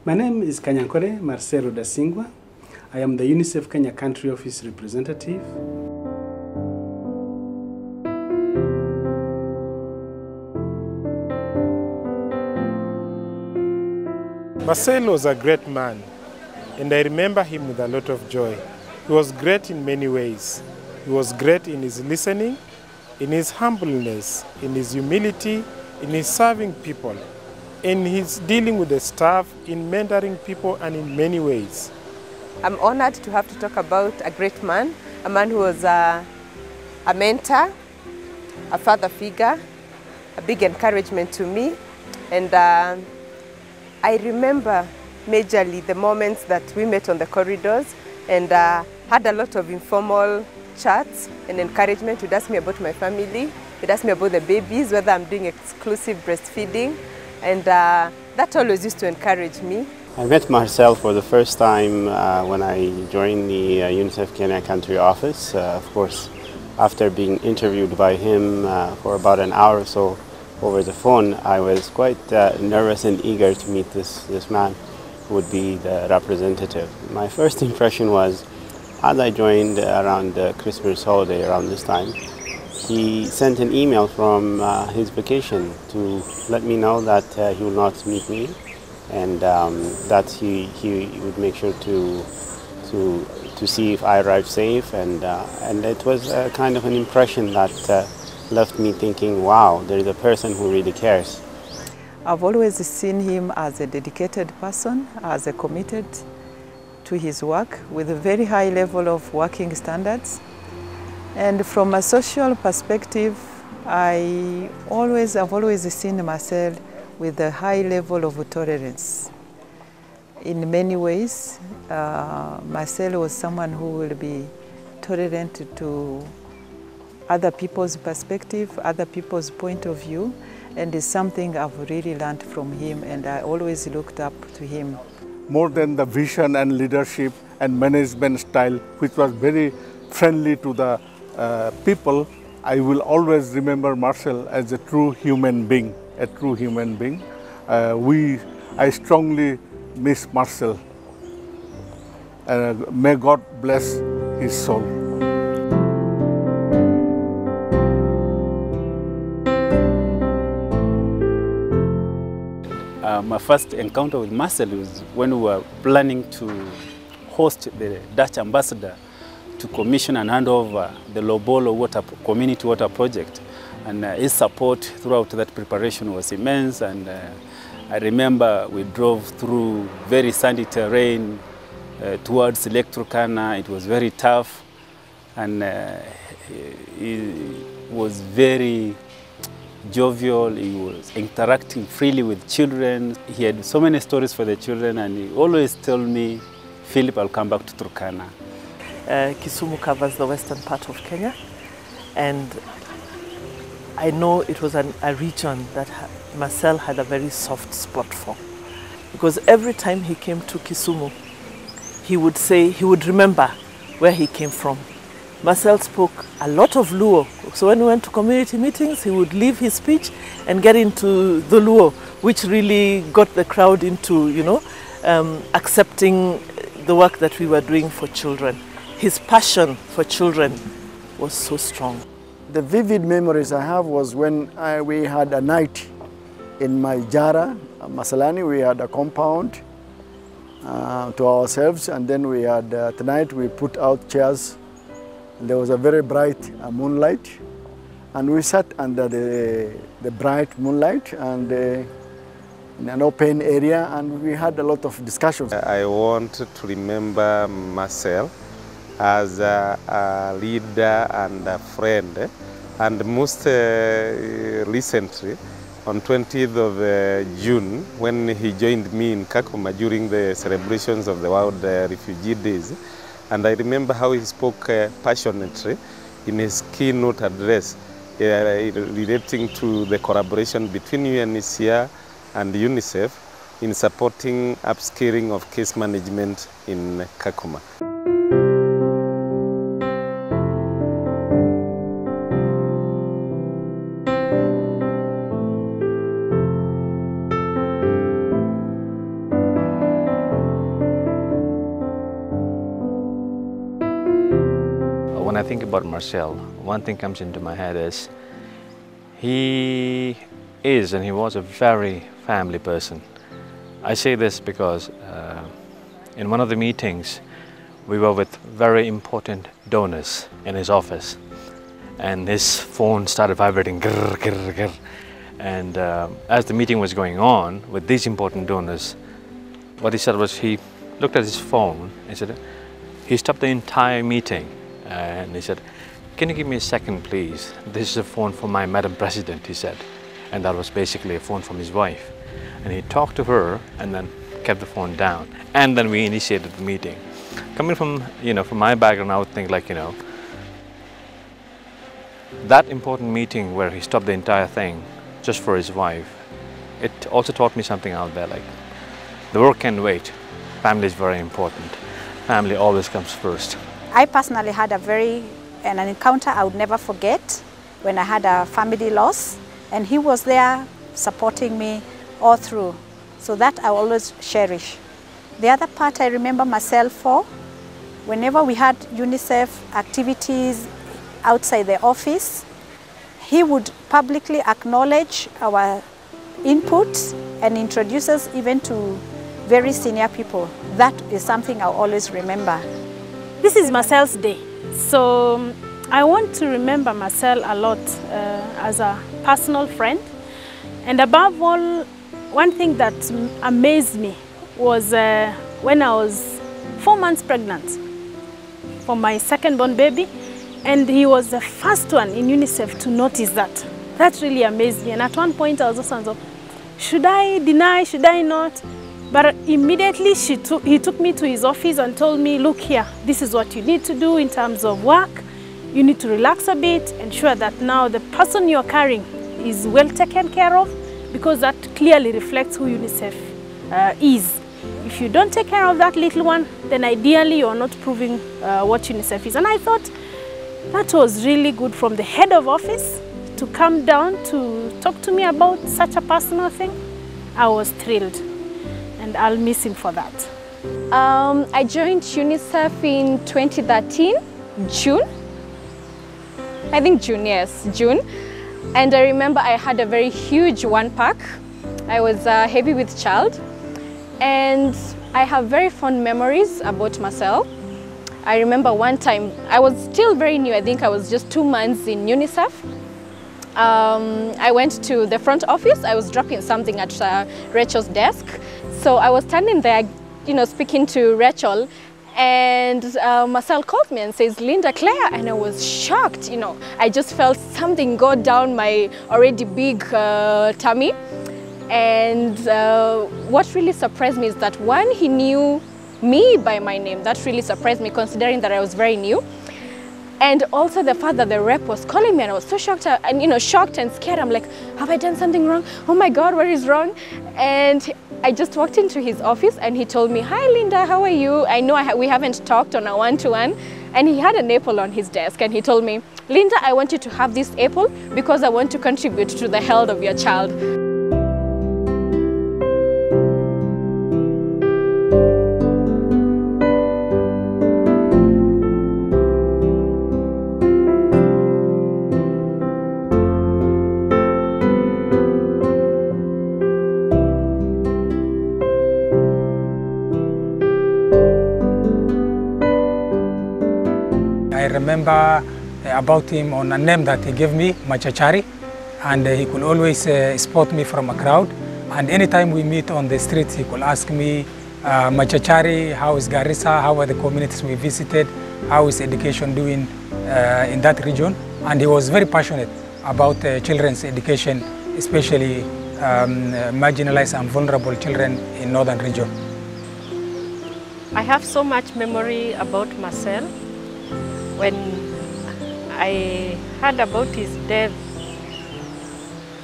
My name is Kanyankore Marcel Rudasingwa. I am the UNICEF Kenya Country Office Representative. Marcel was a great man, and I remember him with a lot of joy. He was great in many ways. He was great in his listening, in his humbleness, in his humility, in his serving people, in his dealing with the staff, in mentoring people, and in many ways. I'm honored to have to talk about a great man who was a mentor, a father figure, a big encouragement to me. And I remember majorly the moments that we met on the corridors and had a lot of informal chats and encouragement. He'd ask me about my family, he'd ask me about the babies, whether I'm doing exclusive breastfeeding, and that always used to encourage me. I met Marcel for the first time when I joined the UNICEF Kenya country office. Of course, after being interviewed by him for about an hour or so over the phone, I was quite nervous and eager to meet this man who would be the representative. My first impression was, as I joined around the Christmas holiday around this time, he sent an email from his vacation to let me know that he will not meet me, and that he would make sure to see if I arrived safe, and it was kind of an impression that left me thinking, wow, there is a person who really cares. I've always seen him as a dedicated person, as a committed to his work with a very high level of working standards. And from a social perspective, I've always seen Marcel with a high level of tolerance. In many ways, Marcel was someone who will be tolerant to other people's perspective, other people's point of view, and it's something I've really learned from him, and I always looked up to him. More than the vision and leadership and management style, which was very friendly to the people, I will always remember Marcel as a true human being, a true human being. I strongly miss Marcel. May God bless his soul. My first encounter with Marcel was when we were planning to host the Dutch ambassador to commission and hand over the Lobolo community water project. And his support throughout that preparation was immense. And I remember we drove through very sandy terrain towards Lake Turkana. It was very tough, and he was very jovial. He was interacting freely with children. He had so many stories for the children, and he always told me, Philip, I'll come back to Turkana. Kisumu covers the western part of Kenya, and I know it was a region that Marcel had a very soft spot for, because every time he came to Kisumu, he would remember where he came from. Marcel spoke a lot of Luo, so when we went to community meetings, he would leave his speech and get into the Luo, which really got the crowd into, accepting the work that we were doing for children. His passion for children was so strong. The vivid memories I have was when we had a night in my Jara, Masalani. We had a compound to ourselves, and then we had, tonight we put out chairs. There was a very bright moonlight, and we sat under the bright moonlight and in an open area, and we had a lot of discussions. I want to remember Marcel as a leader and a friend, and most recently on 20th of June, when he joined me in Kakuma during the celebrations of the World Refugee Days. And I remember how he spoke passionately in his keynote address relating to the collaboration between UNHCR and UNICEF in supporting upscaling of case management in Kakuma. think about Marcel, one thing comes into my head is he is and he was a very family person. I say this because in one of the meetings we were with very important donors in his office, and his phone started vibrating, grr, grr, grr. And as the meeting was going on with these important donors, what he said was he looked at his phone and said, he stopped the entire meeting and he said, "Can you give me a second, please? This is a phone for my Madam President," he said. And that was basically a phone from his wife. And he talked to her and then kept the phone down. And then we initiated the meeting. Coming from, from my background, I would think like, that important meeting where he stopped the entire thing just for his wife, it also taught me something out there, like the work can wait. Family is very important. Family always comes first. I personally had an encounter I would never forget when I had a family loss, and he was there supporting me all through. So that I always cherish. The other part I remember myself for, whenever we had UNICEF activities outside the office, he would publicly acknowledge our input and introduce us even to very senior people. That is something I'll always remember. This is Marcel's day, so I want to remember Marcel a lot as a personal friend. And above all, one thing that amazed me was when I was 4 months pregnant for my second-born baby, and he was the first one in UNICEF to notice that. That really amazed me. And at one point I was also, should I deny, should I not? But immediately he took me to his office and told me, look here, this is what you need to do in terms of work. You need to relax a bit, ensure that now the person you're carrying is well taken care of, because that clearly reflects who UNICEF is. If you don't take care of that little one, then ideally you're not proving what UNICEF is. And I thought that was really good from the head of office to come down to talk to me about such a personal thing. I was thrilled, and I'll miss him for that. I joined UNICEF in 2013, June. I think June, yes, June. And I remember I had a very huge one pack. I was heavy with child. And I have very fond memories about Marcel. I remember one time, I was still very new, I think I was just 2 months in UNICEF. I went to the front office, I was dropping something at Rachel's desk. So I was standing there, speaking to Rachel, and Marcel called me and says, "Linda, Clare," and I was shocked, I just felt something go down my already big tummy. And what really surprised me is that one, he knew me by my name. That really surprised me, considering that I was very new. And also the fact that the rep was calling me, and I was so shocked and shocked and scared. I'm like, have I done something wrong? Oh my God, what is wrong? And I just walked into his office and he told me, "Hi Linda, how are you? I know we haven't talked on a one-to-one." And he had an apple on his desk and he told me, "Linda, I want you to have this apple because I want to contribute to the health of your child." I remember about him on a name that he gave me, Machachari, and he could always spot me from a crowd. And anytime we meet on the streets, he could ask me, "Machachari, how is Garissa? How are the communities we visited? How is education doing in that region?" And he was very passionate about children's education, especially marginalized and vulnerable children in northern region. I have so much memory about Marcel. When I heard about his death,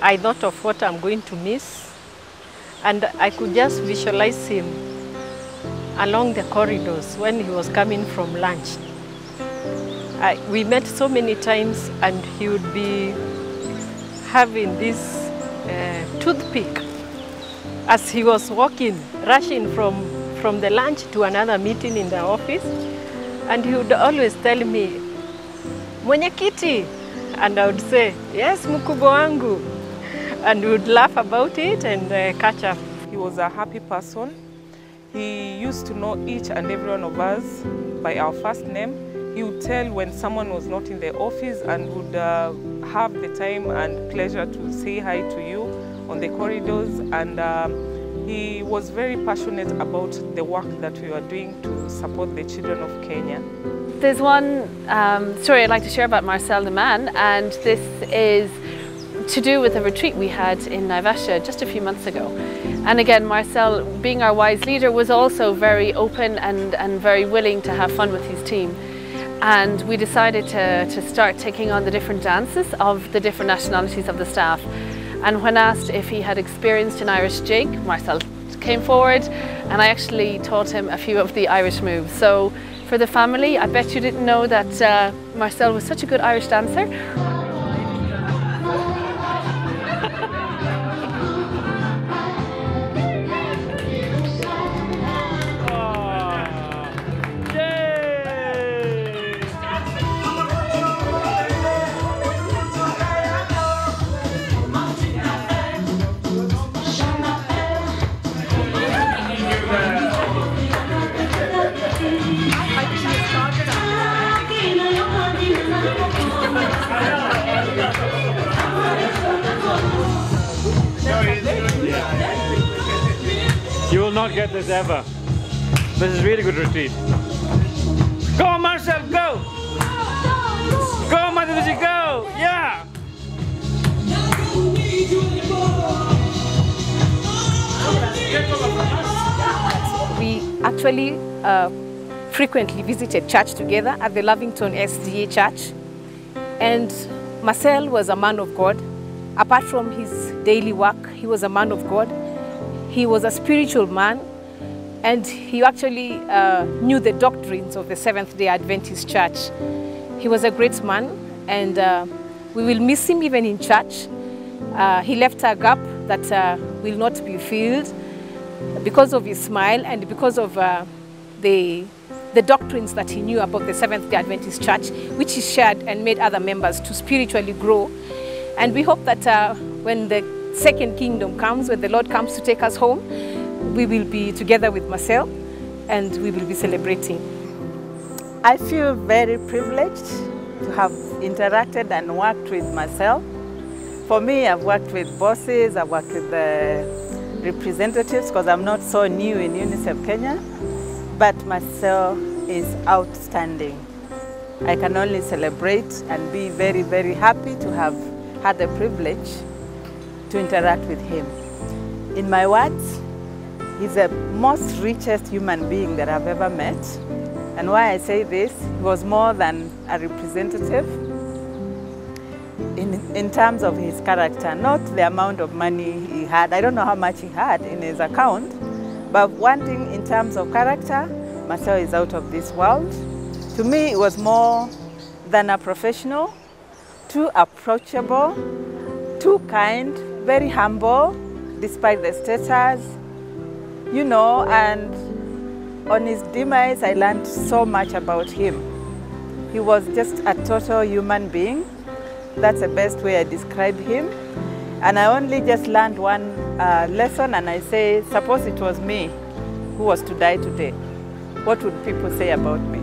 I thought of what I'm going to miss, and I could just visualize him along the corridors when he was coming from lunch. We met so many times, and he would be having this toothpick as he was walking, rushing from the lunch to another meeting in the office. And he would always tell me, mwenyekiti, and I would say, yes, mkubwa wangu, and we would laugh about it and catch up. He was a happy person. He used to know each and every one of us by our first name. He would tell when someone was not in the office and would have the time and pleasure to say hi to you on the corridors. And he was very passionate about the work that we were doing to support the children of Kenya. There's one story I'd like to share about Marcel the man, and this is to do with a retreat we had in Naivasha just a few months ago. And again, Marcel, being our wise leader, was also very open and very willing to have fun with his team. And we decided to start taking on the different dances of the different nationalities of the staff. And when asked if he had experienced an Irish jig, Marcel came forward and I actually taught him a few of the Irish moves. So for the family, I bet you didn't know that Marcel was such a good Irish dancer. You will not get this ever. This is really good retreat. Go, Marcel, go! Go, Madhuji, go! Yeah! We actually frequently visited church together at the Lavington SDA Church. And Marcel was a man of God. Apart from his daily work, he was a man of God. He was a spiritual man, and he actually knew the doctrines of the Seventh-day Adventist Church. He was a great man, and we will miss him even in church. He left a gap that will not be filled because of his smile and because of the doctrines that he knew about the Seventh-day Adventist Church, which he shared and made other members to spiritually grow. And we hope that when the second kingdom comes, when the Lord comes to take us home, we will be together with Marcel and we will be celebrating. I feel very privileged to have interacted and worked with Marcel. For me, I've worked with bosses, I've worked with the representatives because I'm not so new in UNICEF Kenya, but Marcel is outstanding. I can only celebrate and be very, very happy to have had the privilege to interact with him. In my words, he's the most richest human being that I've ever met. And why I say this, he was more than a representative in terms of his character, not the amount of money he had. I don't know how much he had in his account, but one thing in terms of character, Marcel is out of this world. To me, it was more than a professional, too approachable, too kind, very humble, despite the status, you know, and on his demise, I learned so much about him. He was just a total human being. That's the best way I describe him. And I only just learned one lesson, and I say, suppose it was me who was to die today, what would people say about me?